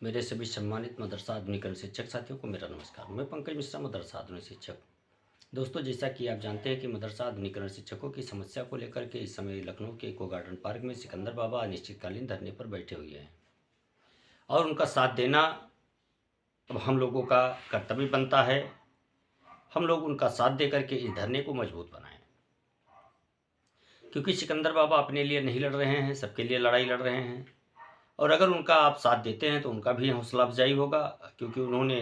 मेरे सभी सम्मानित मदरसा आधुनिकरण शिक्षक साथियों को मेरा नमस्कार। मैं पंकज मिश्रा, मदरसा आधुनिक शिक्षक। दोस्तों, जैसा कि आप जानते हैं कि मदरसा आधुनिकरण शिक्षकों की समस्या को लेकर के इस समय लखनऊ के इको गार्डन पार्क में सिकंदर बाबा अनिश्चितकालीन धरने पर बैठे हुए हैं और उनका साथ देना अब हम लोगों का कर्तव्य बनता है। हम लोग उनका साथ दे करके इस धरने को मजबूत बनाएं, क्योंकि सिकंदर बाबा अपने लिए नहीं लड़ रहे हैं, सबके लिए लड़ाई लड़ रहे हैं। और अगर उनका आप साथ देते हैं तो उनका भी हौसला अफजाई होगा, क्योंकि उन्होंने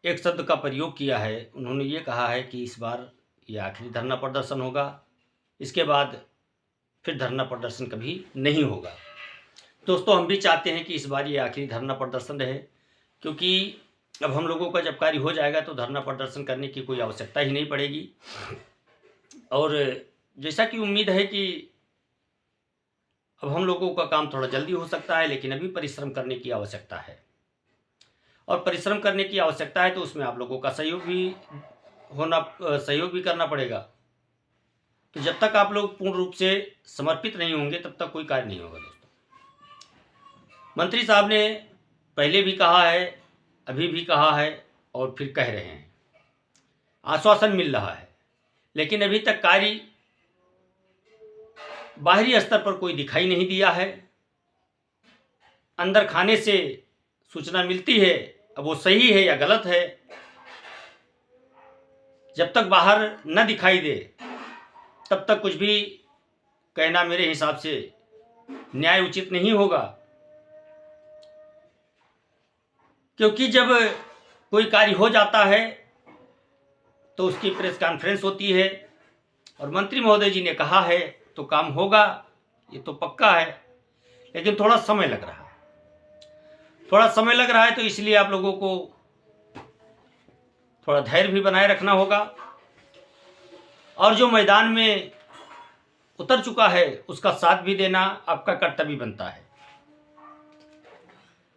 एक शब्द का प्रयोग किया है। उन्होंने ये कहा है कि इस बार ये आखिरी धरना प्रदर्शन होगा, इसके बाद फिर धरना प्रदर्शन कभी नहीं होगा। दोस्तों, हम भी चाहते हैं कि इस बार ये आखिरी धरना प्रदर्शन रहे, क्योंकि अब हम लोगों का जब कार्य हो जाएगा तो धरना प्रदर्शन करने की कोई आवश्यकता ही नहीं पड़ेगी। और जैसा कि उम्मीद है कि अब हम लोगों का काम थोड़ा जल्दी हो सकता है, लेकिन अभी परिश्रम करने की आवश्यकता है। और परिश्रम करने की आवश्यकता है तो उसमें आप लोगों का सहयोग भी करना पड़ेगा। तो जब तक आप लोग पूर्ण रूप से समर्पित नहीं होंगे तब तक कोई कार्य नहीं होगा। दोस्तों, मंत्री साहब ने पहले भी कहा है, अभी भी कहा है और फिर कह रहे हैं, आश्वासन मिल रहा है, लेकिन अभी तक कार्य बाहरी स्तर पर कोई दिखाई नहीं दिया है। अंदर खाने से सूचना मिलती है, अब वो सही है या गलत है। जब तक बाहर न दिखाई दे तब तक कुछ भी कहना मेरे हिसाब से न्याय उचित नहीं होगा। क्योंकि जब कोई कार्य हो जाता है तो उसकी प्रेस कॉन्फ्रेंस होती है और मंत्री महोदय जी ने कहा है तो काम होगा, ये तो पक्का है। लेकिन थोड़ा समय लग रहा है, तो इसलिए आप लोगों को थोड़ा धैर्य भी बनाए रखना होगा। और जो मैदान में उतर चुका है उसका साथ भी देना आपका कर्तव्य बनता है।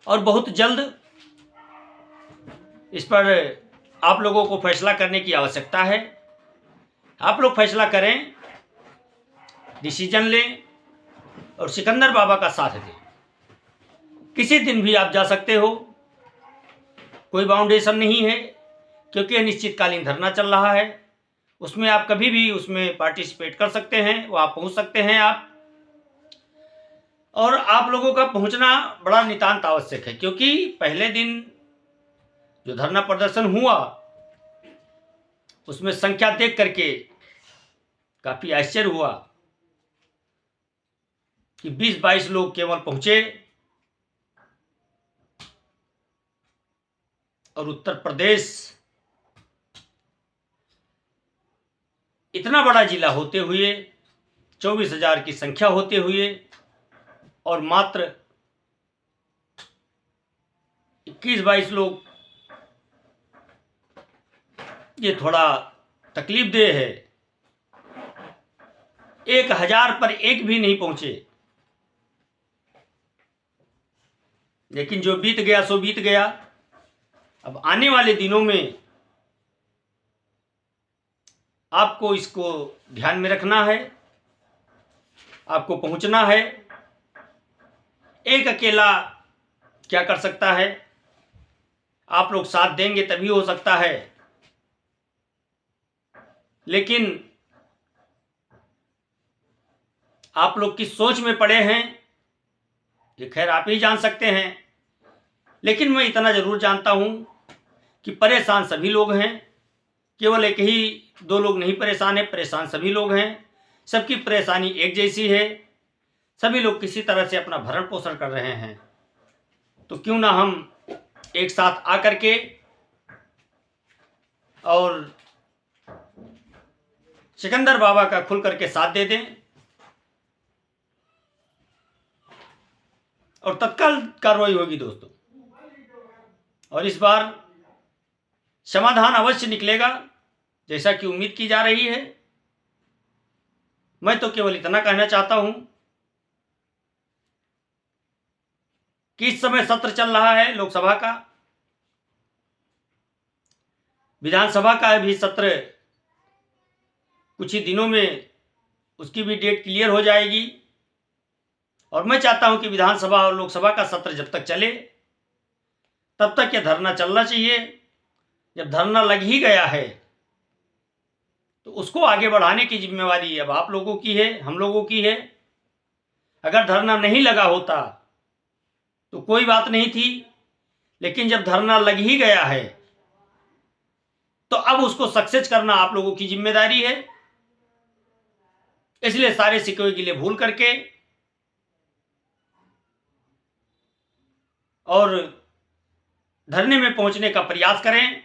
और बहुत जल्द इस पर आप लोगों को फैसला करने की आवश्यकता है। आप लोग फैसला करें, डिसीजन लें और सिकंदर बाबा का साथ दें। किसी दिन भी आप जा सकते हो, कोई बाउंडेशन नहीं है, क्योंकि अनिश्चितकालीन धरना चल रहा है। उसमें आप कभी भी उसमें पार्टिसिपेट कर सकते हैं, वहाँ पहुँच सकते हैं आप। और आप लोगों का पहुँचना बड़ा नितांत आवश्यक है, क्योंकि पहले दिन जो धरना प्रदर्शन हुआ उसमें संख्या देख करके काफ़ी आश्चर्य हुआ कि 20-22 लोग केवल पहुंचे। और उत्तर प्रदेश इतना बड़ा जिला होते हुए, 24,000 की संख्या होते हुए, और मात्र 21-22 लोग, ये थोड़ा तकलीफ देह है। 1,000 पर एक भी नहीं पहुंचे। लेकिन जो बीत गया सो बीत गया। अब आने वाले दिनों में आपको इसको ध्यान में रखना है, आपको पहुंचना है। एक अकेला क्या कर सकता है? आप लोग साथ देंगे तभी हो सकता है। लेकिन आप लोग किस सोच में पड़े हैं ये खैर आप ही जान सकते हैं। लेकिन मैं इतना जरूर जानता हूं कि परेशान सभी लोग हैं। केवल एक ही दो लोग नहीं परेशान हैं, परेशान सभी लोग हैं। सबकी परेशानी एक जैसी है। सभी लोग किसी तरह से अपना भरण पोषण कर रहे हैं। तो क्यों ना हम एक साथ आकर के और सिकंदर बाबा का खुल करके साथ दे दें और तत्काल कार्रवाई होगी दोस्तों। और इस बार समाधान अवश्य निकलेगा, जैसा कि उम्मीद की जा रही है। मैं तो केवल इतना कहना चाहता हूं कि इस समय सत्र चल रहा है लोकसभा का, विधानसभा का भी सत्र कुछ ही दिनों में उसकी भी डेट क्लियर हो जाएगी। और मैं चाहता हूं कि विधानसभा और लोकसभा का सत्र जब तक चले तब तक यह धरना चलना चाहिए। जब धरना लग ही गया है तो उसको आगे बढ़ाने की जिम्मेवारी अब आप लोगों की है, हम लोगों की है। अगर धरना नहीं लगा होता तो कोई बात नहीं थी, लेकिन जब धरना लग ही गया है तो अब उसको सक्सेस करना आप लोगों की जिम्मेदारी है। इसलिए सारे सिकवे गिले भूल करके और धरने में पहुंचने का प्रयास करें।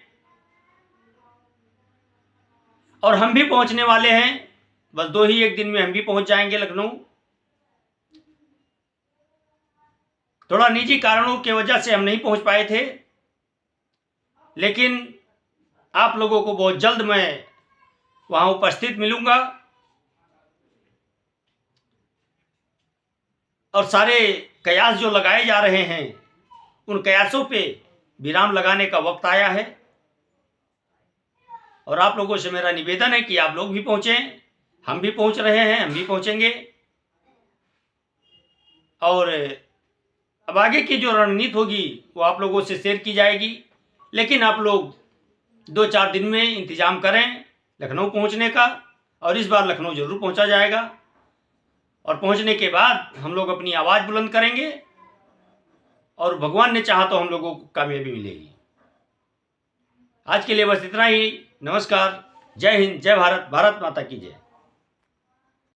और हम भी पहुंचने वाले हैं, बस 2 ही 1 दिन में हम भी पहुंच जाएंगे लखनऊ। थोड़ा निजी कारणों की वजह से हम नहीं पहुंच पाए थे, लेकिन आप लोगों को बहुत जल्द मैं वहां उपस्थित मिलूंगा और सारे कयास जो लगाए जा रहे हैं उन कयासों पे विराम लगाने का वक्त आया है। और आप लोगों से मेरा निवेदन है कि आप लोग भी पहुंचें, हम भी पहुंच रहे हैं, हम भी पहुंचेंगे। और अब आगे की जो रणनीति होगी वो आप लोगों से शेयर की जाएगी, लेकिन आप लोग 2-4 दिन में इंतजाम करें लखनऊ पहुंचने का। और इस बार लखनऊ जरूर पहुंचा जाएगा और पहुंचने के बाद हम लोग अपनी आवाज़ बुलंद करेंगे और भगवान ने चाहा तो हम लोगों को कामयाबी मिलेगी। आज के लिए बस इतना ही। नमस्कार, जय हिंद, जय भारत, भारत माता की जय।